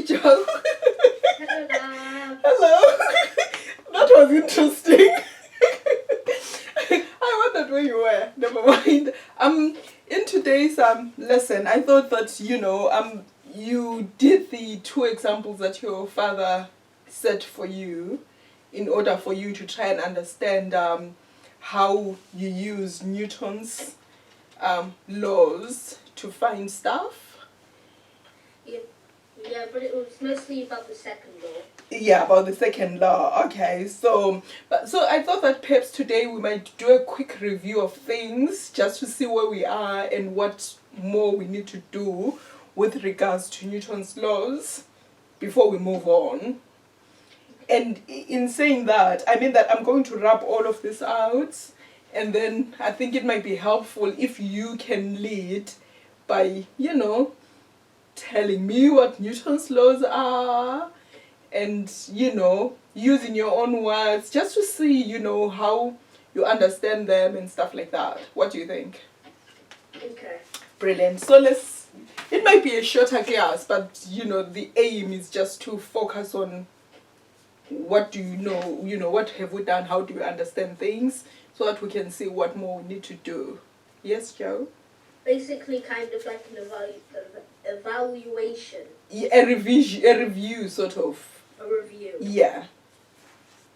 Joe. Hello. Hello. That was interesting. I wondered where you were. Never mind. In today's lesson, I thought that you did the two examples that your father set for you, in order for you to try and understand how you use Newton's laws to find stuff. Yeah, but it was mostly about the second law. Yeah, about the second law. Okay, so I thought that perhaps today we might do a quick review of things just to see where we are and what more we need to do with regards to Newton's laws before we move on. And in saying that, I mean that I'm going to rub all of this out, and then I think it might be helpful if you can lead by, telling me what Newton's laws are, and using your own words just to see how you understand them and stuff like that. What do you think? Okay. Brilliant. So it might be a shorter class, but the aim is just to focus on what do you know, what have we done, how do you understand things, so that we can see what more we need to do. Yes, Joe? Basically kind of like an evaluation. Yeah, a review sort of. A review. Yeah.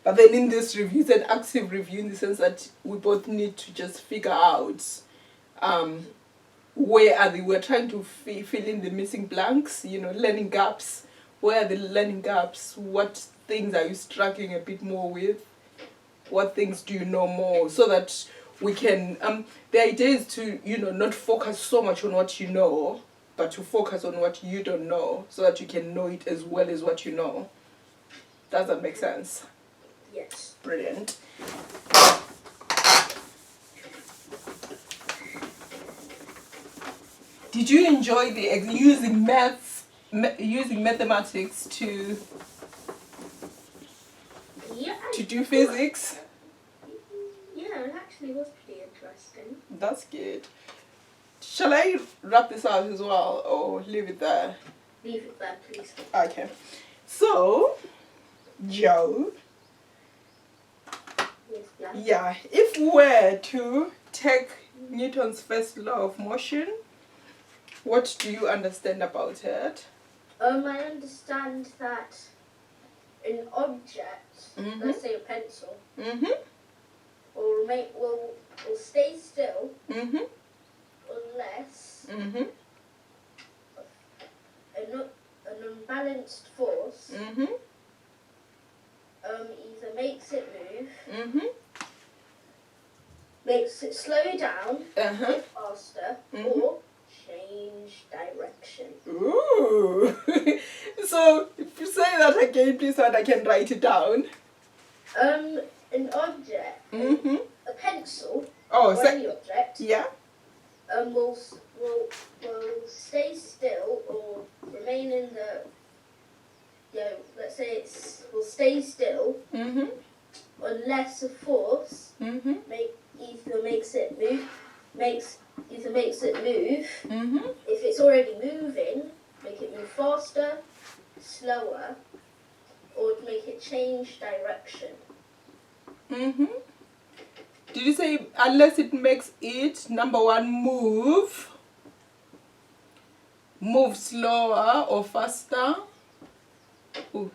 But then in this review, it's an active review in the sense that we both need to just figure out where are they. We're trying to fill in the missing blanks, learning gaps. Where are the learning gaps? What things are you struggling a bit more with? What things do you know more? So that we can, the idea is to, not focus so much on what you know, but to focus on what you don't know, so that you can know it as well as what you know. Does that make sense? Yes. Brilliant. Did you enjoy using mathematics to do physics? Yeah, it actually was pretty interesting. That's good. Shall I wrap this out as well, or leave it there? Leave it there, please. Okay. So, Joe. Yes, Yeah, if we were to take Newton's first law of motion, what do you understand about it? I understand that an object, let's say a pencil, will stay still unless an unbalanced force either makes it move, makes it slow down, go faster, or change direction. Ooh. So, if you say that again, please, so that I can write it down. An object, a pencil, or any object, yeah, will stay still or remain in the, let's say will stay still unless a force either makes it move. If it's already moving, make it move faster, slower, or make it change direction. Did you say unless it makes it, number one, move slower or faster? Ooh.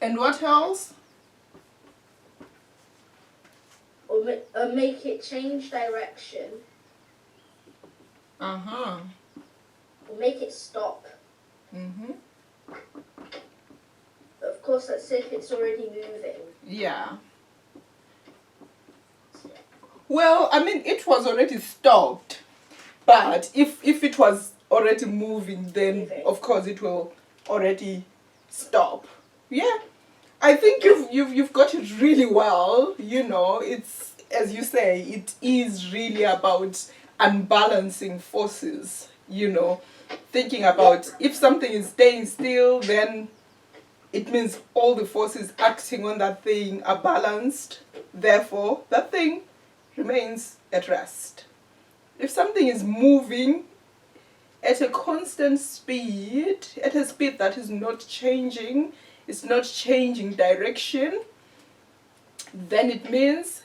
And what else? Or make it change direction. Or make it stop. Of course, that's if it's already moving. Yeah. Well, I mean, it was already stopped, but if it was already moving, then of course it will already stop. Yeah. I think you've got it really well. It's, as you say, it is really about unbalancing forces. Thinking about if something is staying still, then it means all the forces acting on that thing are balanced. Therefore, that thing remains at rest. If something is moving, at a constant speed, at a speed that is not changing, it's not changing direction, then it means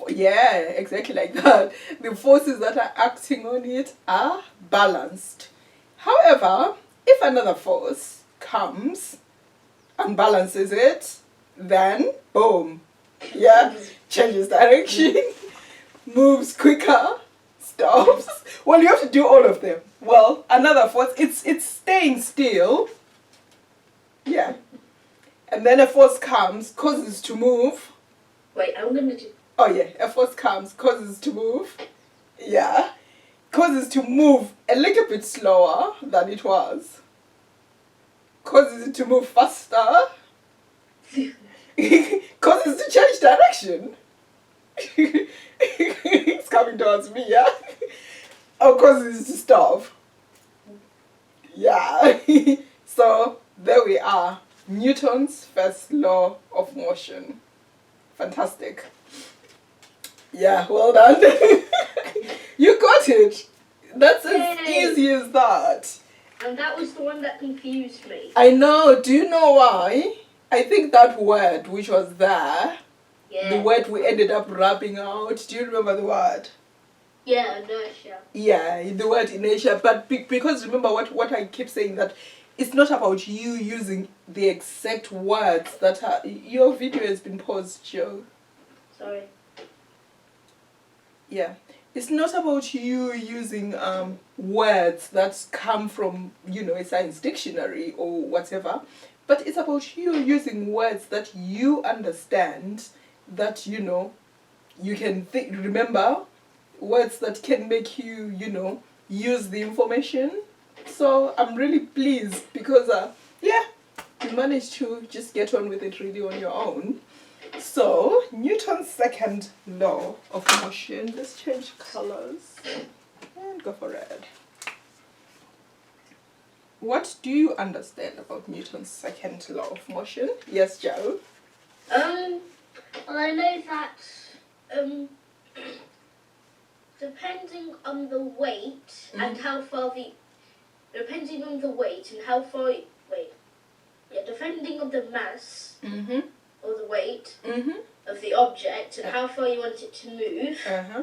yeah, exactly like that. The forces that are acting on it are balanced. However, if another force comes and balances it, then boom, yeah, changes direction, moves quicker, stops. Well, you have to do all of them. Well, another force, it's staying still. Yeah. And then a force comes, causes to move. Wait, I'm gonna do. Oh yeah, a force comes, causes to move. Yeah. Causes to move a little bit slower than it was. Causes it to move faster. Causes to change direction. It's coming towards me, yeah? Or causes it to stop. Yeah. So there we are. Newton's first law of motion. Fantastic. Yeah, well done. You got it. That's as Yay. easy as that. And that was the one that confused me. I know. Do you know why? I think that word which was there, Yeah. the word we ended up rubbing out. Do you remember the word? Yeah, inertia. Yeah, the word inertia. But because remember what I keep saying, that it's not about you using the exact words that are. Your video has been paused, Joe. Sorry. Yeah. It's not about you using words that come from, a science dictionary or whatever, but it's about you using words that you understand, that, you can remember, words that can make you, use the information. So I'm really pleased because, you managed to just get on with it really on your own. So, Newton's second law of motion. Let's change colors and go for red. What do you understand about Newton's second law of motion? Yes, Joe? Well, I know that, depending on the weight and how far depending on the weight and how far, depending on the mass Mm-hmm. or the weight Mm-hmm. of the object and how far you want it to move, Uh-huh.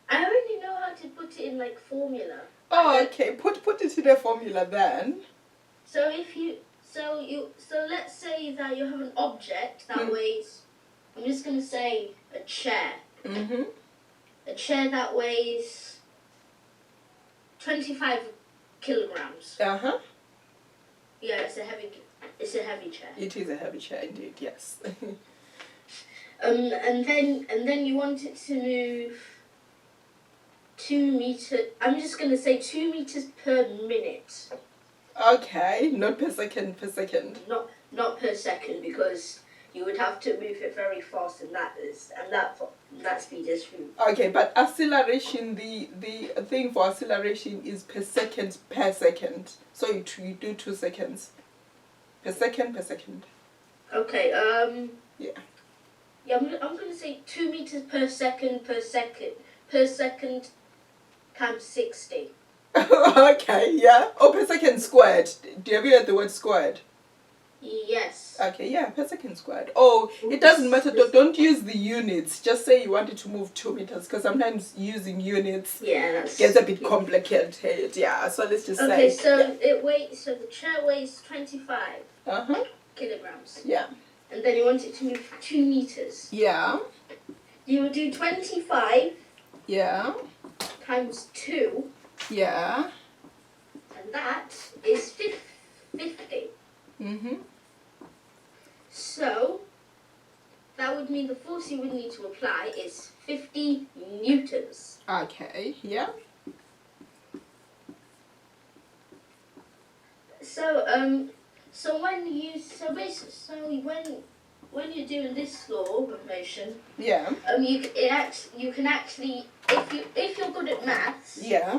I already know how to put it in like formula. Oh, okay. Put it in the formula then. So let's say that you have an object that weighs, I'm just gonna say a chair. Mm-hmm. A chair that weighs 25 kilograms. Uh-huh. Yeah, it's a heavy chair. It is a heavy chair indeed, yes. And then you want it to move 2 meters. I'm just gonna say 2 meters per minute. Okay, not per second, per second. Not per second, because you would have to move it very fast, and that speed is through. Okay, but acceleration, the thing for acceleration is per second. So you do 2 seconds. Per second. Okay, Yeah. Yeah, I'm gonna say 2 meters per second times 60. Okay, yeah. Oh, per second squared. Do you ever heard the word squared? Yes. Okay, yeah, per second squared. Oh, it doesn't matter. Don't use the units. Just say you want it to move 2 meters, because sometimes using units gets a bit complicated. Yeah, so let's just say. Okay, so yeah. So the chair weighs 25 kilograms. Yeah. And then you want it to move 2 meters. Yeah. You will do 25. Yeah. Times 2. Yeah. And that is 50. Mm-hmm. So that would mean the force you would need to apply is 50 newtons. Okay, yeah. When you're doing this law of motion, Yeah. you can actually, if you're good at maths, Yeah.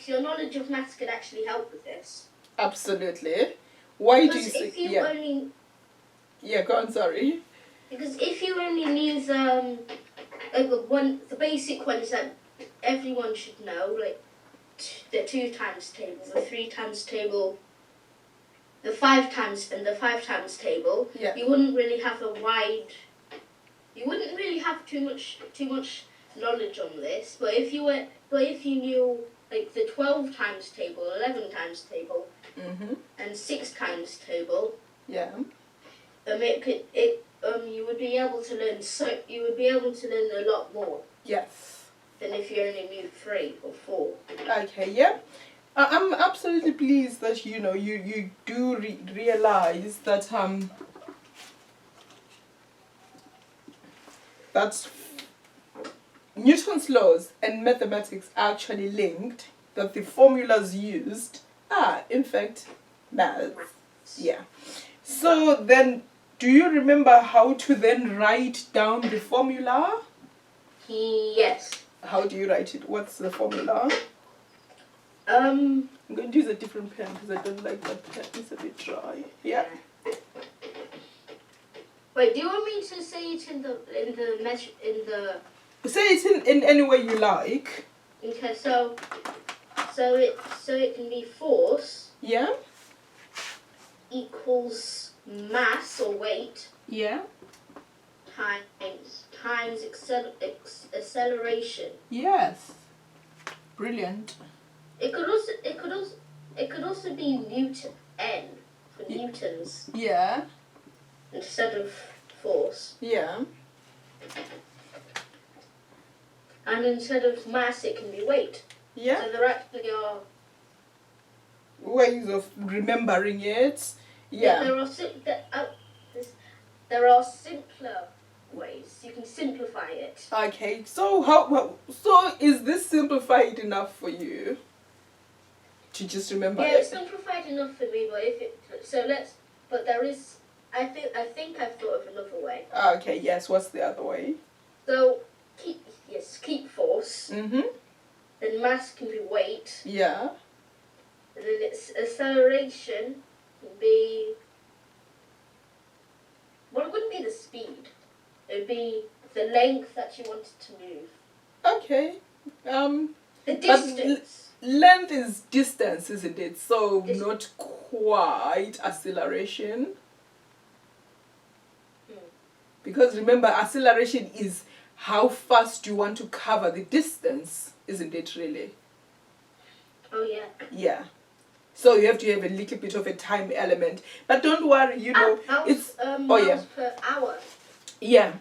your knowledge of maths could actually help with this. Absolutely. Why do you Because say if you yeah? Yeah, go on, sorry. Because if you only knew the basic ones that everyone should know, like the 2 times table, the 3 times table, the 5 times and the 5 times table, Yeah. you wouldn't really have too much knowledge on this. But if you knew like the 12 times table, 11 times table, and 6 times table, Yeah. you would be able to learn a lot more Yes. than if you only knew 3 or 4. Okay, yeah. I'm absolutely pleased that you do realize that that Newton's laws and mathematics are actually linked, that the formulas used are in fact maths. Yeah. So then, do you remember how to then write down the formula? Yes. How do you write it? What's the formula? Um. I'm going to use a different pen because I don't like that pen. It's a bit dry. Yeah. Wait, do you want me to say it in the Say it in any way you like. Okay, so it can be force Yeah. equals mass or weight Yeah. times acceleration. Yes. Brilliant. It could also be Newton N for newtons Yeah. instead of force. Yeah. And instead of mass, it can be weight. Yeah. So there actually are Ways of remembering it. Yeah. There are simpler ways. You can simplify it. Okay. So so is this simplified enough for you to just remember Yeah, it? it's simplified enough for me, but there is. I think I've thought of another way. Okay. Yes. What's the other way? So keep force. Mhm. Then mass can be weight. Yeah. And then its acceleration would be. Well, it wouldn't be the speed. It would be the length that you wanted to move. Okay. The distance. Length is distance, isn't it? So Distance. not quite acceleration. Because remember, acceleration is how fast you want to cover the distance, isn't it really? Oh yeah. Yeah. So you have to have a little bit of a time element. But don't worry, it's miles per hour. yeah.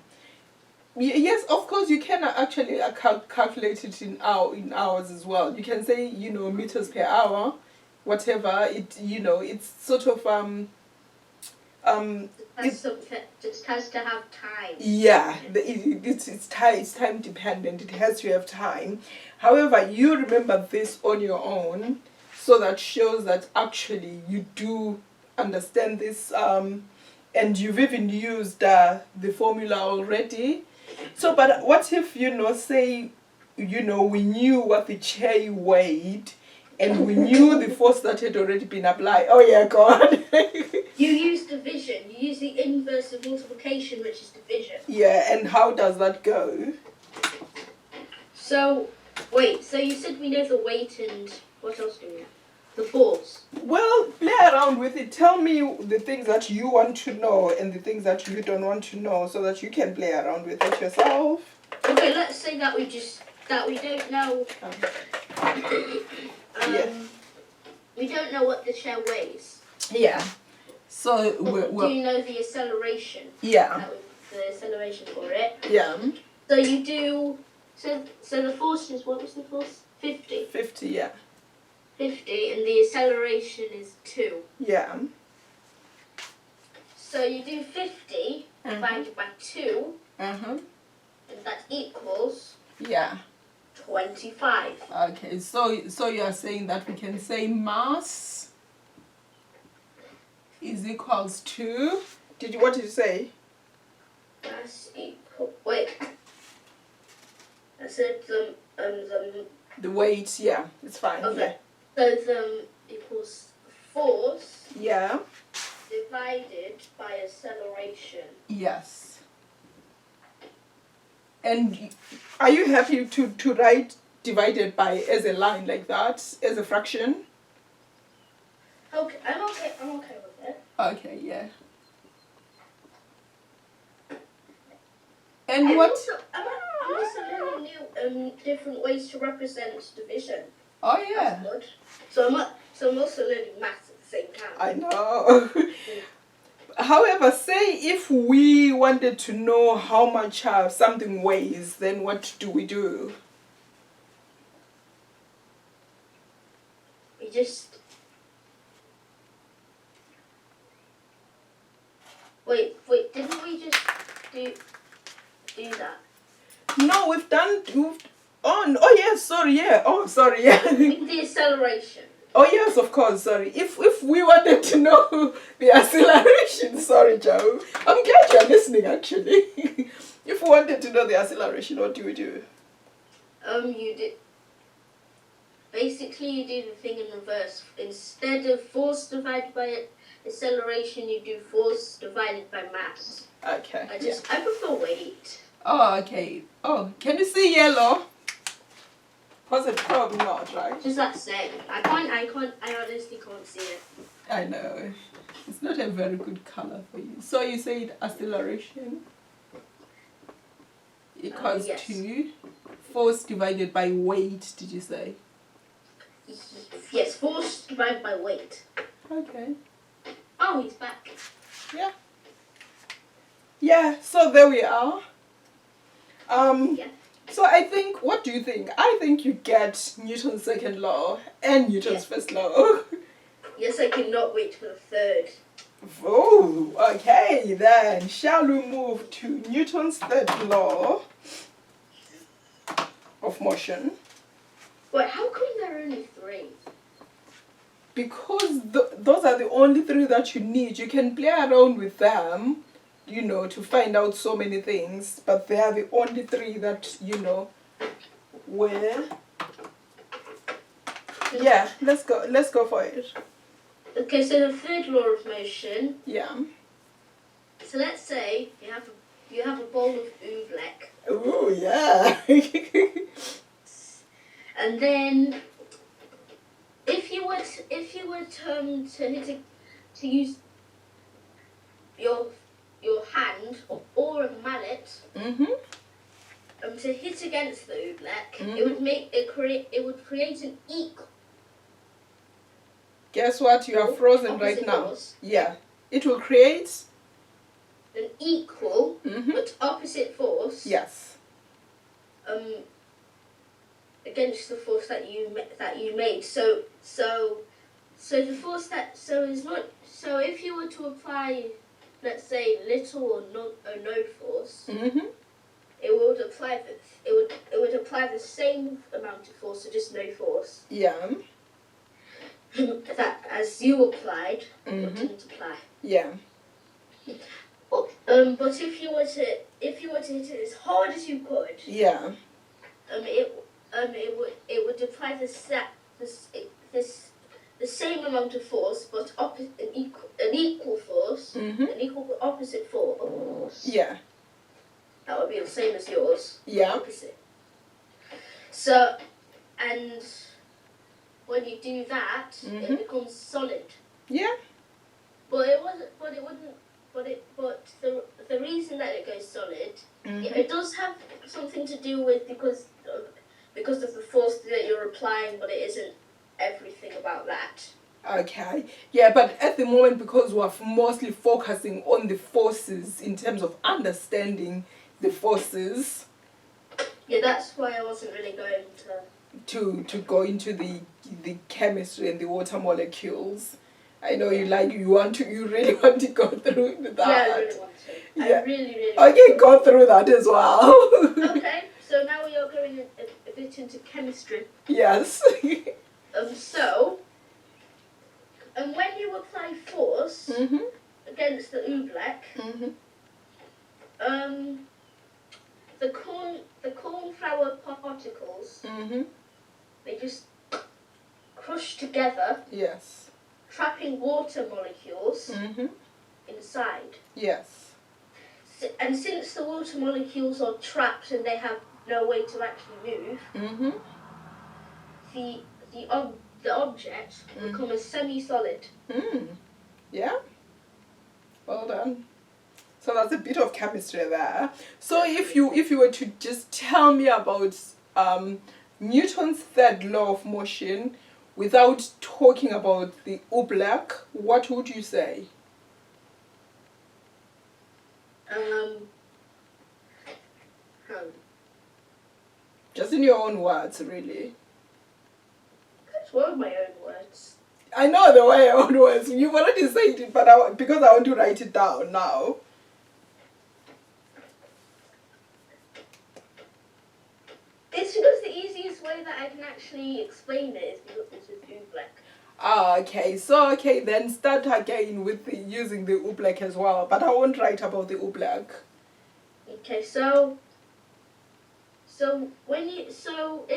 Yes, of course you can actually calculate it in hours as well. You can say, meters per hour, whatever. It's sort of Just has to have time. yeah, it's time dependent. It has to have time. However, you remember this on your own, so that shows that actually you do understand this, and you've even used the formula already. So, but what if say we knew what the chair weighed, and we knew the force that had already been applied. Oh yeah, God. You use division. You use the inverse of multiplication, which is division. Yeah, and how does that go? So, wait. So you said we know the weight and what else do we know? The force. Well, play around with it. Tell me the things that you want to know and the things that you don't want to know, so that you can play around with it yourself. Okay, let's say that we don't know. Yeah. We don't know what the chair weighs. Yeah. So do you know the acceleration? Yeah. The acceleration for it. Yeah. So you do. So the force is, what was the force? 50. 50. Yeah. 50, and the acceleration is 2. Yeah. So you do 50 divided by 2, and that equals yeah 25. Okay, so you are saying that we can say mass is equals to. What did you say? Mass equal. Wait. I said the weight. Yeah, it's fine. Okay. Yeah. So equals force. Yeah. Divided divided by acceleration. Yes. And are you happy to write divided by as a line like that, as a fraction? Okay, I'm okay with it. Okay, yeah. And what? I'm also learning new different ways to represent division. Oh yeah. That's good. So I'm also learning maths at the same time. I know. However, say if we wanted to know how much something weighs, then what do we do? We just wait. Didn't we just do that? No, we've done. Oh yes, sorry, yeah. Oh, sorry, yeah. With the acceleration. Oh yes, of course. Sorry. If we wanted to know the acceleration, sorry, Joe. I'm glad you're listening. Actually, if we wanted to know the acceleration, what do we do? You did. Basically, you do the thing in reverse. Instead of force divided by acceleration, you do force divided by mass. Okay. I prefer weight. Oh, okay. Oh, can you see yellow? Probably not, right? Just that same. I honestly can't see it. I know. It's not a very good color for you. So you said acceleration equals yes. to force divided by weight, did you say? Yes, force divided by weight. Okay. Oh, he's back. Yeah. Yeah, so there we are. Yeah. So I think, what do you think? I think you get Newton's second law and Newton's first law. Yes, I cannot wait for the third. Oh, okay then. Shall we move to Newton's third law of motion? Wait, how come there are only 3? Because those are the only 3 that you need. You can play around with them, to find out so many things, but they are the only 3 that, where. Yeah, let's go for it. Okay, so the third law of motion. Yeah. So let's say you have a bowl of oobleck. Oh yeah. And then if you were to use your hand or a mallet to hit against the oobleck, it would create an equal. Guess what? You are frozen right now. Force. Yeah. It will create an equal but opposite force. Yes. Against the force that you made. So the force if you were to apply, let's say, little or no force, it would apply the same amount of force, so just no force. Yeah. That as you applied, but didn't apply. Yeah. But if you were to hit it as hard as you could, yeah, it would apply the same amount of force, but an equal force, an equal opposite force. Yeah. That would be the same as yours. Yeah. Opposite. So, and when you do that, it becomes solid. Yeah. But the reason that it goes solid, it does have something to do with because of the force that you're applying, but it isn't everything about that. Okay. Yeah, but at the moment, because we're mostly focusing on the forces in terms of understanding the forces. Yeah, that's why I wasn't really going to go into the chemistry and the water molecules. I know you really want to go through that. Yeah, I really want to. Yeah. I really Okay, go through that as well. Okay, so now we are going a bit into chemistry. Yes. When you apply force against the oobleck, the cornflower particles, they just crush together. Yes. Trapping water molecules inside. Yes. And since the water molecules are trapped and they have no way to actually move, Mm-hmm. the object will become a semi-solid. Yeah. Well done. So that's a bit of chemistry there. So if you were to just tell me about Newton's third law of motion without talking about the oobleck, what would you say? Just in your own words, really. That's one of my own words. I know the way your own words. You've already said it, but because I want to write it down now. It's because the easiest way that I can actually explain it is with oobleck. Ah, okay. So, then start again with using the oobleck as well. But I won't write about the oobleck. Okay, so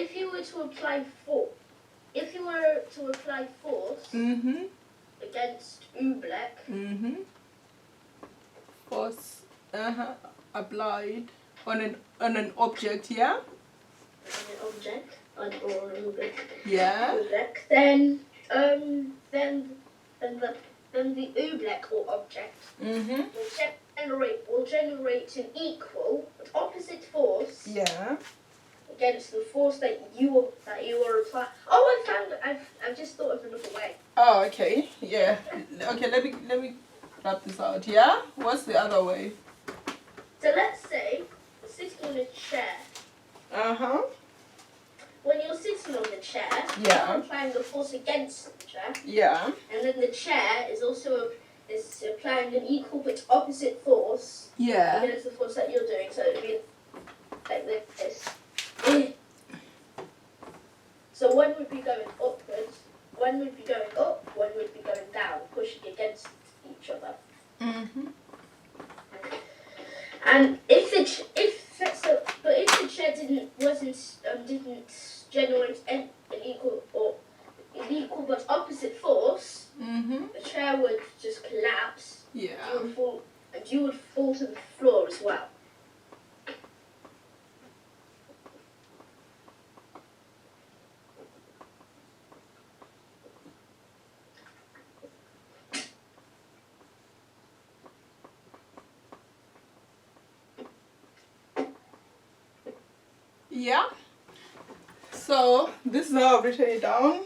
if you were to apply force against oobleck, Force applied on an object, yeah. an object or an oobleck. Yeah. Then the oobleck or object will generate an equal but opposite force. Yeah. Against the force that you are applying. Oh, I've just thought of another way. Oh, okay. Yeah. Okay. Let me wrap this out. Yeah. What's the other way? So let's say you're sitting on a chair. When you're sitting on the chair, Yeah. you're applying the force against the chair. Yeah. And then the chair is also applying an equal but opposite force. Yeah. Against the force that you're doing. So it would be like this. So one would be going upwards, one would be going up, one would be going down, pushing against each other. And if the chair didn't generate an equal but opposite force, the chair would just collapse. Yeah. You would fall to the floor as well. Yeah. So this is how I've written it down.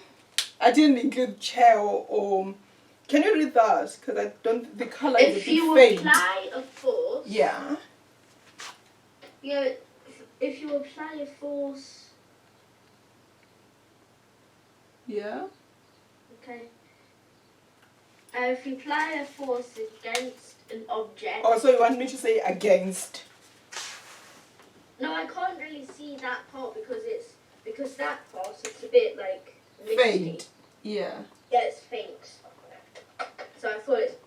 I didn't include chair or can you read that? Because I don't. The color is a bit faint. If you apply a force. Yeah. Yeah. If you apply a force. Yeah. Okay. If you apply a force against an object. Oh, so you want me to say against? No, I can't really see that part because that part it's a bit like misty. Faint. Yeah. Yeah, it's faint. So I thought it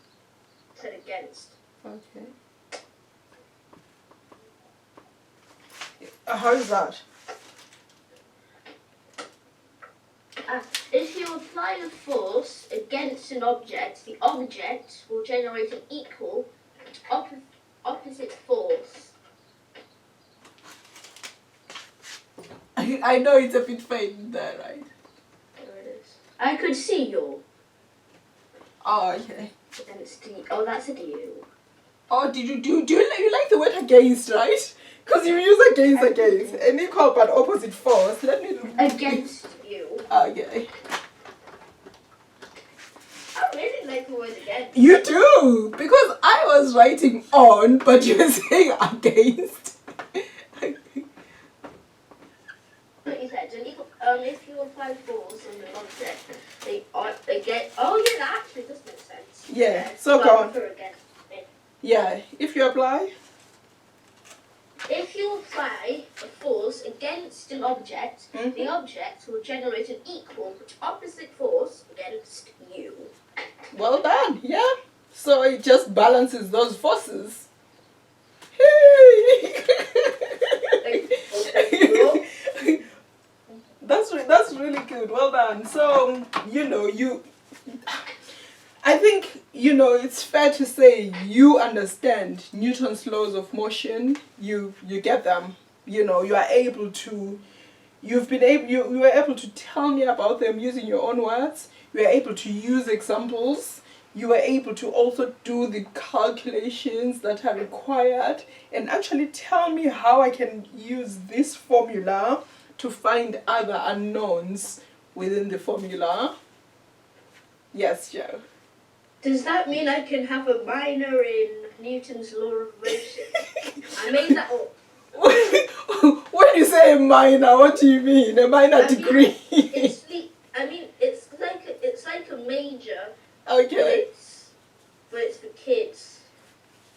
said against. Okay. How is that? If you apply a force against an object, the object will generate an equal opposite force. I know it's a bit faint there, right? There it is. I could see you. Oh, okay. But then it's D. Oh, that's a D. Oh, do you like the word against, right? Because you use against, an equal but opposite force. Let me Against you. Okay. I really like the word against. You do, because I was writing on, but you were saying against. What you said, an equal. If you apply force on an object, they get. Oh yeah, that actually does make sense. Yeah. So go on. Against. Yeah. If you apply. If you apply a force against an object, the object will generate an equal but opposite force against you. Well done. Yeah. So it just balances those forces. That's really good. Well done. So I think, it's fair to say you understand Newton's laws of motion. You get them. You are able to. You've been able. You were able to tell me about them using your own words. You were able to use examples. You were able to also do the calculations that are required and actually tell me how I can use this formula to find other unknowns within the formula. Yes, Joe. Does that mean I can have a minor in Newton's law of motion? I made that up. When you say a minor, what do you mean? A minor degree? It's like a major. Okay. But it's for kids.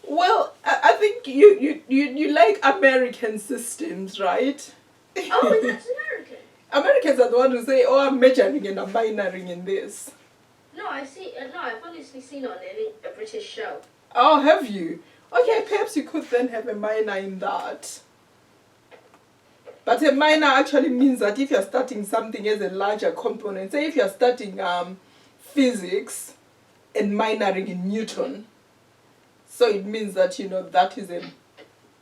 Well, I think you like American systems, right? Oh, and that's American. Americans are the ones who say, "Oh, I'm majoring and I'm minoring in this." No, I've honestly seen it on a British show. Oh, have you? Okay, perhaps you could then have a minor in that. But a minor actually means that if you're studying something as a larger component, say if you're studying physics and minoring in Newton, so it means that that is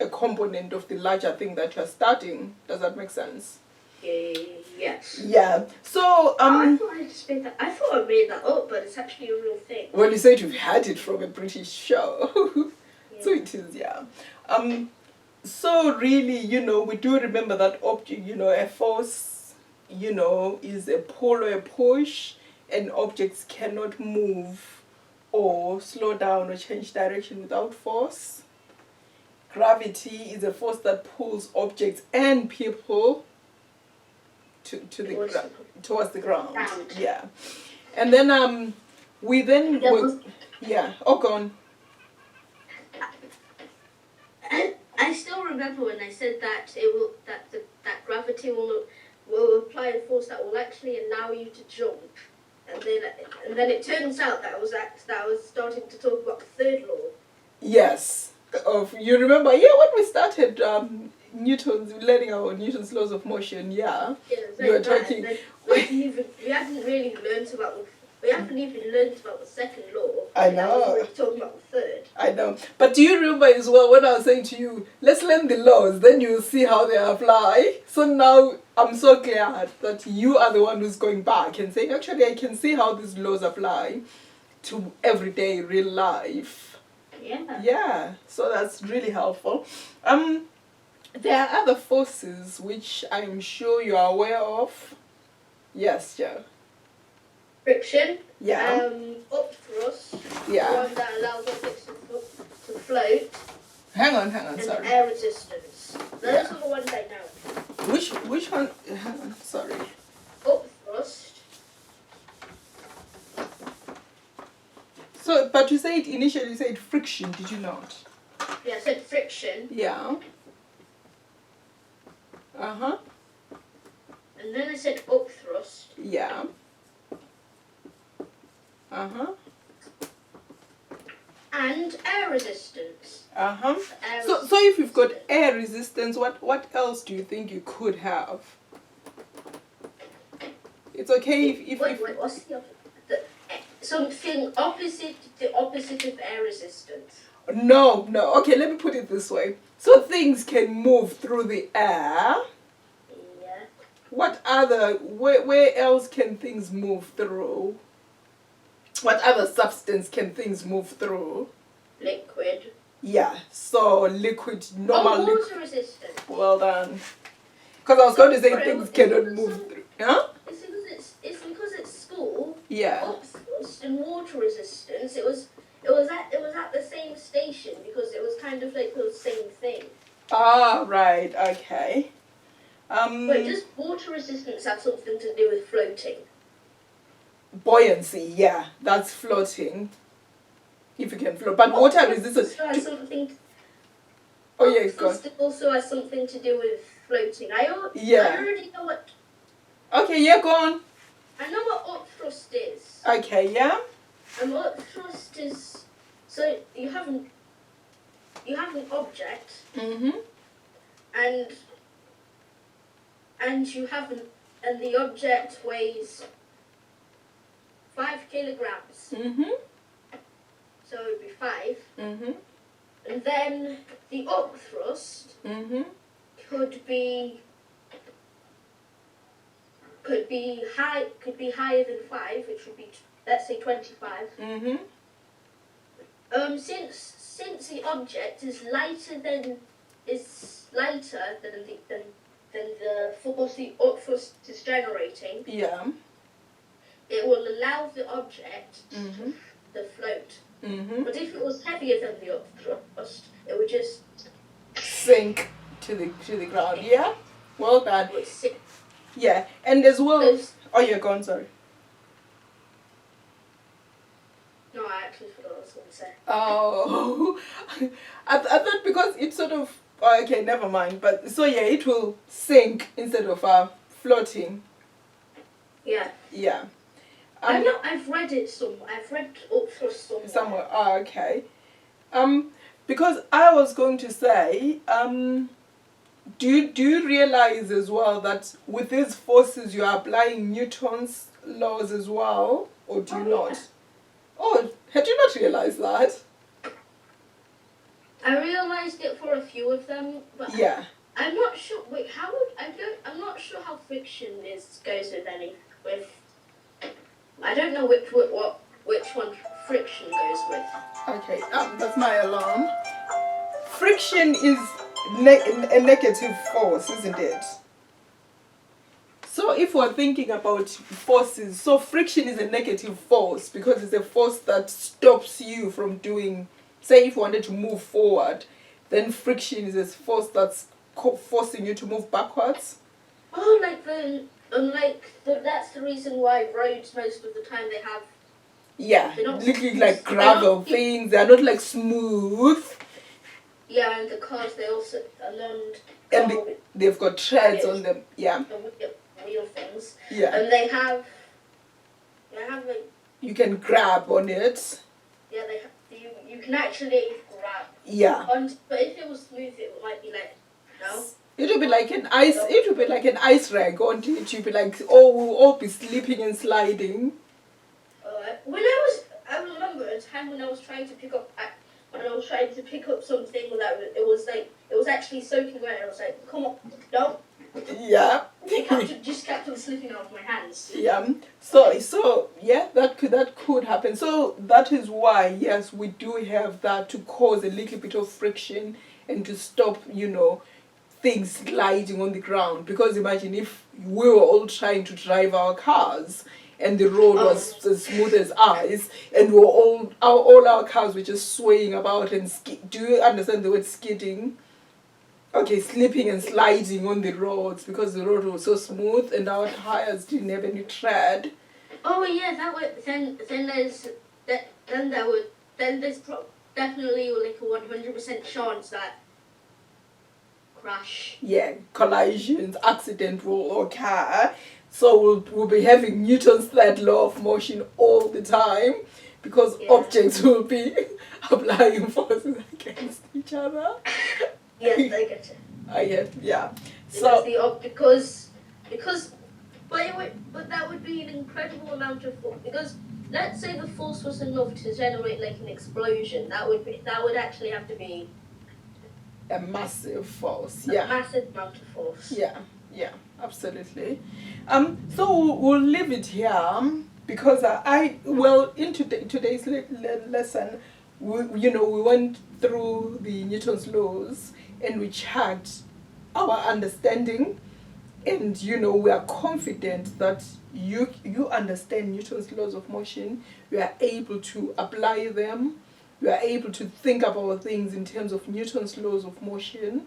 a component of the larger thing that you're studying. Does that make sense? Yes. Yeah. So I thought I made that up, but it's actually a real thing. Well, you said you've had it from a British show. Yeah. So it is, yeah. So really, we do remember that object, a force, is a pull or a push, and objects cannot move or slow down or change direction without force. Gravity is a force that pulls objects and people towards the ground. Yeah. And then we then go on. I still remember when I said that that gravity will apply a force that will actually allow you to jump, and then it turns out that I was starting to talk about the third law. Yes. You remember? Yeah, when we started learning about Newton's laws of motion. Yeah. You were talking. We haven't even learned about the second law. I know. I was already talking about the third. I know. But do you remember as well when I was saying to you, let's learn the laws, then you'll see how they apply. So now I'm so glad that you are the one who's going back and saying, actually, I can see how these laws apply to everyday real life. Yeah. Yeah. So that's really helpful. There are other forces which I'm sure you are aware of. Yes, Joe. Friction. Yeah. Upthrust. Yeah. The one that allows objects to float. Hang on, And sorry. air resistance. Those Yeah. are the ones I know. Which one? Hang on, sorry. Upthrust. So, but you initially said friction, did you not? Yeah, I said friction. Yeah. Uh-huh. And then I said upthrust. Yeah. Uh-huh. And air resistance. Uh-huh. Air So if you've got air resistance, what else do you think you could have? It's okay if Wait, what's the opposite? Something opposite, the opposite of air resistance. No. Okay, let me put it this way. So things can move through the air. Yeah. What other, where else can things move through? What other substance can things move through? Liquid. Yeah, so liquid, normal water liquid. resistant. Well done. Because I was going to say things cannot move through. Huh? It's because it's school. Yeah. Upthrust and water resistance. It was at the same station because it was kind of like the same thing. Ah, right. Okay. But does water resistance have something to do with floating? Buoyancy, yeah, that's floating. If you can float, but water resistance. Oh yeah, go on. Upthrust also has something to do with floating. I already know what. Okay, yeah, go on. I know what upthrust is. Okay, yeah. And upthrust is so you have an object. Mhm. And the object weighs 5 kilograms. Mhm. 25, Mhm. and then the up thrust Mhm. could be higher than 5, which would be, let's say, 25. Mhm. Since the object is lighter than the force the up thrust is generating, Yeah. it will allow the object Mhm. to float. Mhm. But if it was heavier than the up thrust, it would just Sink to the ground. Yeah. Well done. sink. Yeah, and as well. Those, Oh, you're gone. Sorry. no, I actually forgot what I was going to say. Oh, I thought because it sort of. Oh, okay, never mind. But so yeah, it will sink instead of floating. Yeah. Yeah. I've read it somewhere. I've read up thrust somewhere. Somewhere. Oh, okay. Because I was going to say, do you realize as well that with these forces you are applying Newton's laws as well, or do you not? Yeah. Oh, had you not realized that? I realised it for a few of them, but Yeah. I'm not sure. Wait, how would I don't? I'm not sure how friction goes with any with. I don't know which one friction goes with. Okay, that's my alarm. Friction is a negative force, isn't it? So if we're thinking about forces, so friction is a negative force because it's a force that stops you from doing, say if you wanted to move forward, then friction is a force that's forcing you to move backwards. Oh, that's the reason why roads most of the time they have. Yeah, They're not looking like gravel not- things, they're not like smooth. Yeah, and the cars they also And they've got treads on them. Yeah. the wheel things, Yeah. and they have like. You can grab on it. Yeah, you can actually grab. Yeah. But if it was smooth, it might be like, no. It would be like an ice. It would be like an ice rag on it. You'd be like, oh, we'll all be slipping and sliding. I remember a time when I was trying to pick up something that it was actually soaking wet. And I was like, come on, no. Yeah. It just kept on slipping out of my hands. Yeah. So yeah, that could happen. So that is why yes, we do have that to cause a little bit of friction and to stop, things gliding on the ground. Because imagine if we were all trying to drive our cars and the road was as smooth as ice, and we were all our cars were just swaying about and do you understand the word skidding? Okay, slipping and sliding on the roads because the road was so smooth and our tires didn't have any tread. Oh yeah, that would there's definitely like a 100% chance that crash. Yeah, collisions, accident will occur. So we'll be having Newton's third law of motion all the time because objects will be applying forces against each other. Yes, I get it. Yeah. Because but that would be an incredible amount of force. Because let's say the force was enough to generate like an explosion. That would actually have to be a massive force. A Yeah. massive amount of force. Yeah, absolutely. So we'll leave it here because in today's lesson, we went through the Newton's laws and we checked our understanding, and we are confident that you understand Newton's laws of motion. You are able to apply them. You are able to think about things in terms of Newton's laws of motion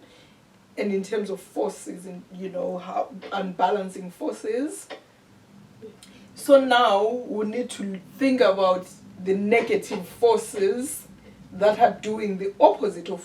and in terms of forces and how unbalancing forces. So now we need to think about the negative forces that are doing the opposite of